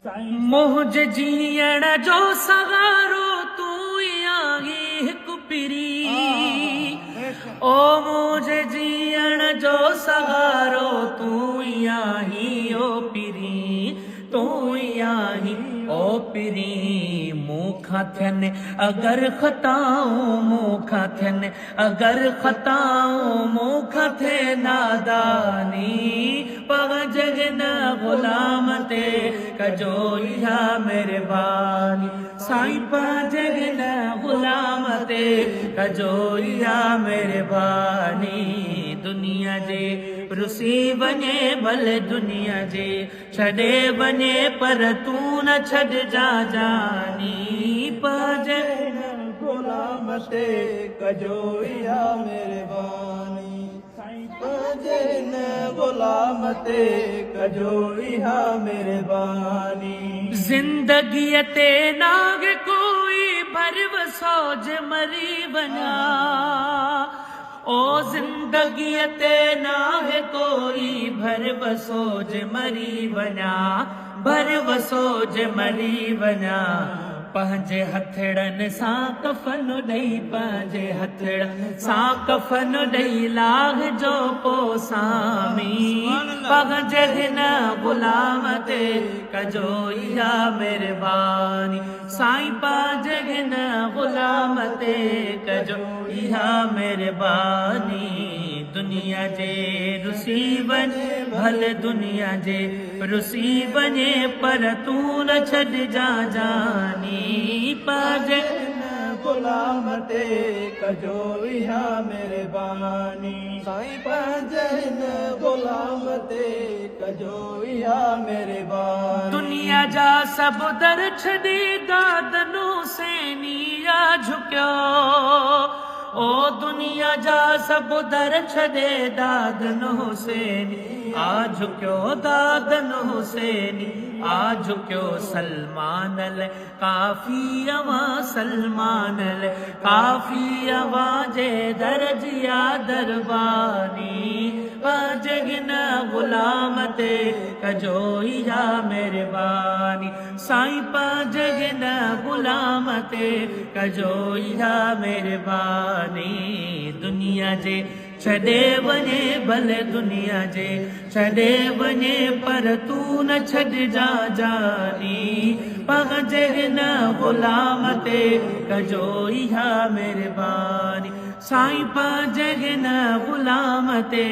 मुझ जीअण जो सहारो तू आई हिक पिरी ओ मुझ जीअण जो सहारो तू आई ओ पिरी तू आई ओ पिरी मूंखां थियनि अगर खताऊं मूंखां थियनि अगर खताऊं मूंखां थिए नादानी पर जगन गुलाम ते कजो इहा मेहरबानी साईं पर जगन गुलाम ते कजो इहा मेहरबानी दुनिया जे रुसी वञे भले दुनिया जे छॾे वञे पर तू न छॾजा जानी पर जगन गुलाम ते कजो इहा मेहरबानी साईं जगन गुलाम ते कजो इहा मेहरबानी जिंदगीअ ते नाग कोई भरवसो जे मरी वञा ओ जिंदगीअ ते नाग कोई भरवसो जे मरी वञा भरवसो जे मरी वञा पंहिंजे हथड़नि सां कफन ॾेई पंहिंजे हथड़नि सां कफन ॾेई लाह जो पोसामी पंहिंजे हिन गुलाम ते कजो इहा मेहरबानी साईं पंहिंजे हिन गुलाम ते कजो इहा मेहरबानी दुनिया जे रुसी वञे भले दुनिया जे रुसी वञे पर तू न छॾजा जानी पंहिंजे गुलाम ते कजो इहा मेहरबानी साईं पंहिंजे गुलाम ते कजो इहा मेहरबानी दुनिया जा सभु दर छॾे दादनो सैनिया झुकियो ओ दुनिया जा सभु दर छॾे दादन हुसैनी आ झुकियो दादन हुसैनी आ झुकियो सलमान काफ़ी अवां सलमान काफ़ी अवां जे दर्जिया दरबानी जगिन गुलाम ते कजो इहा मेहरबानी साईं जगिन गुलाम ते कजो इहा मेहरबानी दुनिया जे छॾे वञे भले दुनिया जे छॾे वञे पर तू न छॾजा जानी पंहिंजे हिन गुलाम ते कजो इहा मेहरबानी साईं पंहिंजे हिन गुलाम ते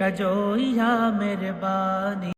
कजो इहा मेहरबानी।